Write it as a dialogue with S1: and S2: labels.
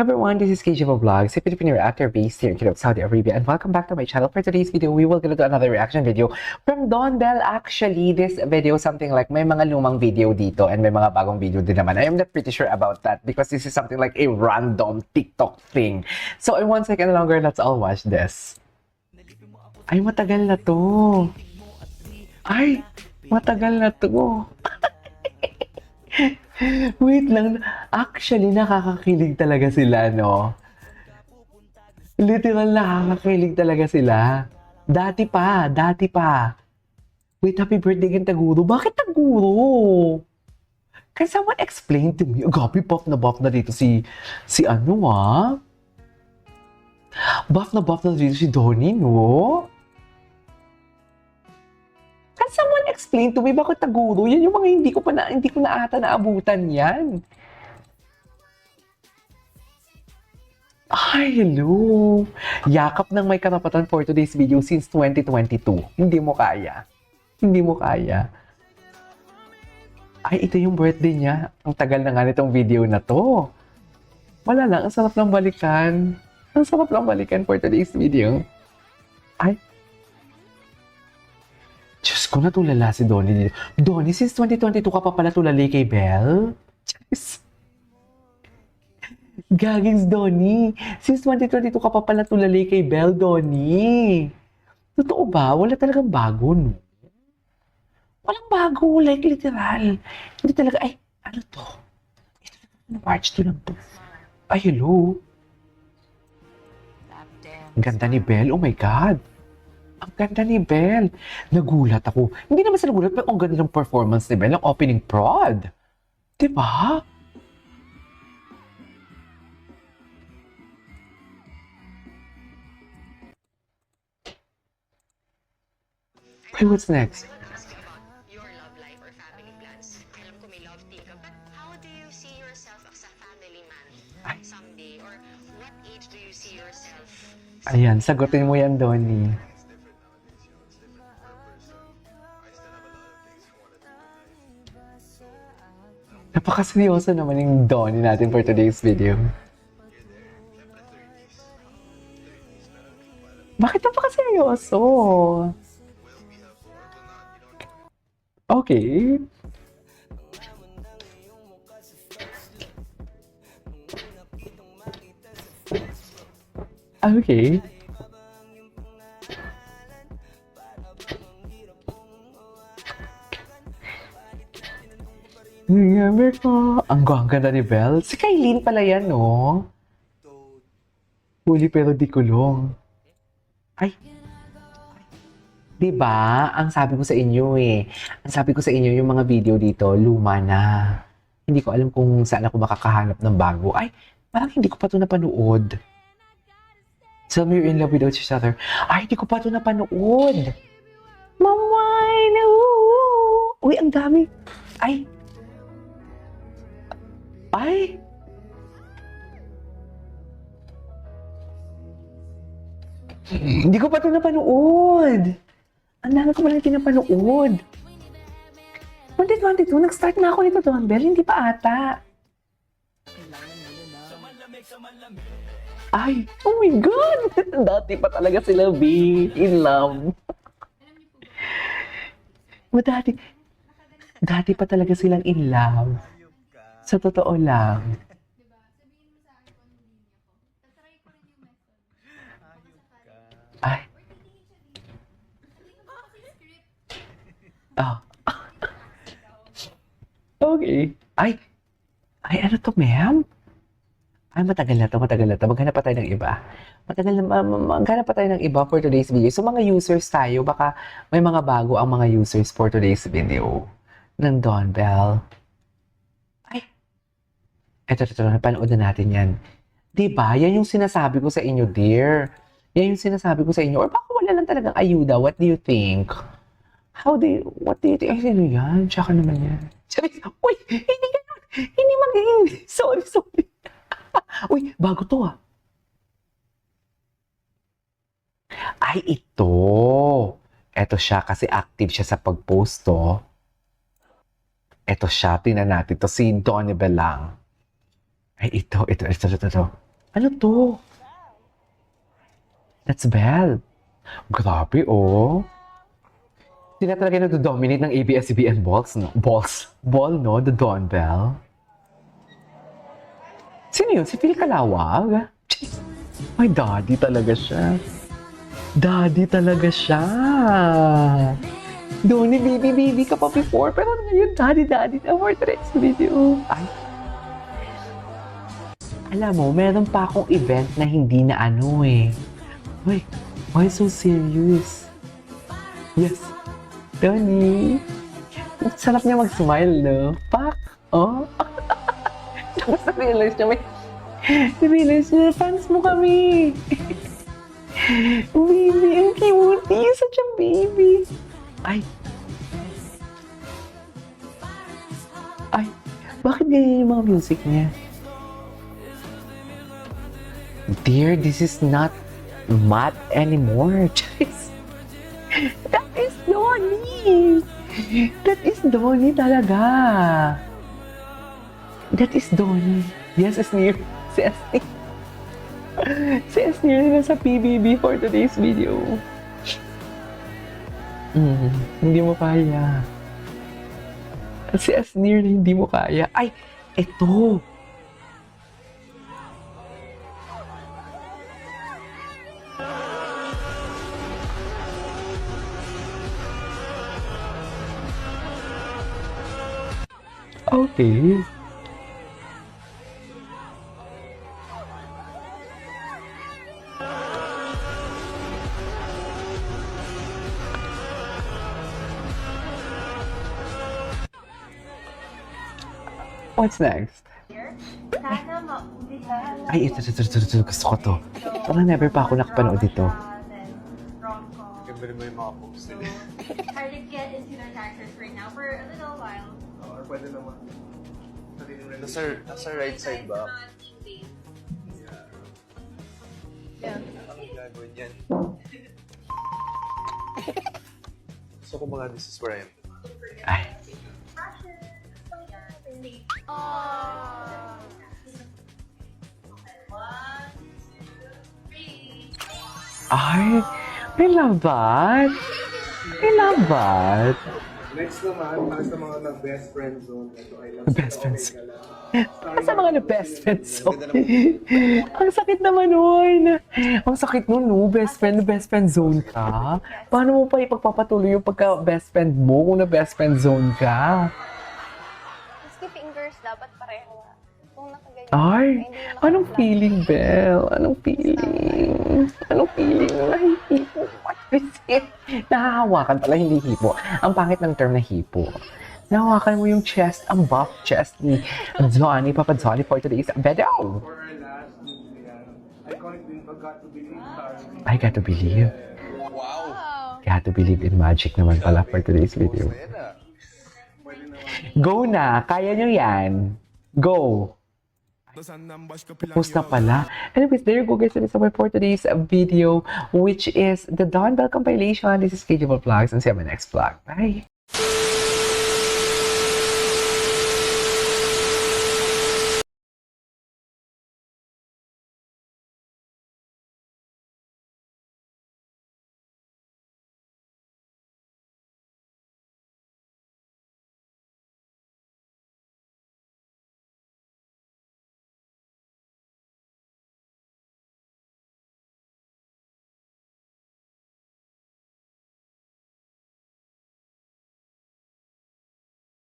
S1: everyone, this is KGV Vlogs, a Filipino reactor based here in Kuwait, Saudi Arabia, and welcome back to my channel. For today's video, we will gonna do another reaction video from Don Bell. Actually, this video something like may mga lumang video dito and may mga bagong video din naman. I am not pretty sure about that because this is something like a random TikTok thing. So in 1 second longer, let's all watch this. Ay, matagal na to. Ay, matagal na to. Wait lang. Actually, nakakakilig talaga sila, no? Literal, nakakakilig talaga sila. Dati pa. Wait, happy birthday kay Taguro. Bakit Taguro? Can someone explain to me? Gabi, buff na dito si ano, ah? Buff na dito si Donnie, no? Can someone explain to me bakit Taguro? Yan yung mga hindi ko na ata naabutan yan. Ay, hello. Yakap ng may karapatan for today's video since 2022. Hindi mo kaya. Ay, ito yung birthday niya. Ang tagal na nga nitong video na to. Wala lang, ang sarap lang balikan. For today's video. Ay, Diyos ko, natulala si Donnie. Donnie, since 2022 ka pa pala tulali kay Belle? Diyos. Gagings, Donnie. Since 2022 ka pa pala tulali kay Belle, Donnie. Totoo ba? Wala talagang bago, no? Walang bago, like literal. Hindi talaga, ay, ano to? Ito na, March 2 lang to. Ay, hello. Ang ganda ni Belle, oh my God. Ang ganda ni Belle. Nagulat ako. Hindi naman sa nagulat, pero ang ganda ng performance ni Belle, ang opening prod. Diba? Okay, what's next?
S2: Your love life or family plans. Alam ko may love team ka, but how do you see yourself as a family man someday? Or what age do you see yourself?
S1: Ayan, sagutin mo yan, Donnie. Napakaseryoso naman yung Donnie natin for today's video. Bakit napakaseryoso? Okay. Okay. Remember ko. Ang ganda ni Belle. Si Kailin pala yan, no? Huli pero di kulong. Ay. Diba? Ang sabi ko sa inyo Ang sabi ko sa inyo, yung mga video dito, luma na. Hindi ko alam kung saan ako makakahanap ng bago. Ay, parang hindi ko pa ito napanood. Tell me you're in love without each other. Ay, hindi ko pa ito napanood. Mamay, no! Uy, ang dami. Ay. Hindi ko pa ito napanood. Ang dami ko palang pinapanood. 2022, nag-start na ako nito, Don Bell. Hindi pa ata. Ay, oh my God! Dati pa talaga sila, B. In love. Dati pa talaga silang in love. Sa totoo lang. Ay. Oh. Okay. Ay, ano to, ma'am? Ay, matagal na to. Maghanap pa tayo ng iba. Maghanap pa tayo ng iba for today's video. So, mga users tayo, baka may mga bago ang mga users for today's video ng Don Bell. Ay, eto, napanood na natin yan. Diba? Yan yung sinasabi ko sa inyo, dear. Yan yung sinasabi ko sa inyo. Or baka wala lang talagang ayuda. What do you think? What do you think? Ay, sino yan? Tsaka naman yan. Uy, hindi ganun. Hindi magiging. Sorry. Uy, bago to ah. Ay, ito. Ito siya kasi active siya sa pag-post to. Ito siya, tingnan natin to. Si Donnie Belang. Ay, ito. Ano to? That's Belle. Grabe, oh. Sila talaga nagdo-dominate ng ABS-CBN balls, no? Ball, no? The Dawn Bell. Sino yun? Si Phil Calawag? Ay, daddy talaga siya. Daddy talaga siya. Donnie, baby ka pa before. Pero ngayon, daddy na for today's video. Ay. Alam mo, meron pa akong event na hindi na ano eh. Uy, why so serious? Yes. Donnie. Sarap niya mag-smile, no? Pak! Oh. Tapos na-realize niya, fans mo kami. Baby, ang cute. You're such a baby. Ay. Ay. Bakit ganyan yung mga music niya? Dear, this is not matte anymore. That is Donnie. That is Donnie talaga. That is Donnie. Yes, Esnir. Si Esnir. Si Esnir na sa PBB for today's video. Hindi mo kaya. Si Esnir na hindi mo kaya. Ay, eto. Okay. What's next?
S3: Sana mauli ka.
S1: Ay, ito. Gusto ko to. Parang never pa ako nakapanood dito.
S3: Rom-com.
S4: Ganda naman yung mga posts nila.
S3: Hard to get into their characters right now for a little while.
S4: Or pwede naman. Nasa right side ba?
S3: Yeah.
S4: Ang gagawin yan. Gusto ko mga this is where I am.
S1: Ay.
S3: Oh. 1, 2, 3.
S1: Ay, I love that. I love that.
S4: Next naman, para sa mga best friend zone. Ito ay lang
S1: Best friends.
S4: Sorry,
S1: Sa mga na-best friends. Ang sakit naman nun. Ang sakit nun, no? Best friend zone ka. Paano mo pa ipagpapatuloy yung pagka-best friend mo kung na-best friend zone ka?
S5: Maski fingers dapat pareho. Kung nakaganyan.
S1: Ay,
S5: hindi mo
S1: anong
S5: makapla-
S1: feeling, Belle? Anong feeling? Anong feeling? Nahihipo. What is it? Nahahawakan pala, hindi hipo. Ang pangit ng term na hipo. Nahawakan mo yung chest, ang buff chest ni Johnny, Papa Johnny for today's video.
S4: for our last movie, iconic din pag Got to Believe.
S1: I got to believe.
S5: Wow.
S1: Got to believe in magic naman pala for today's video.
S4: Pwede naman.
S1: Go na! Kaya nyo yan! Go! Post na pala. Anyways, there you go guys. That is all for today's video, which is the Dawn Bell compilation. This is KJ Vlogs, and see you on my next vlog. Bye!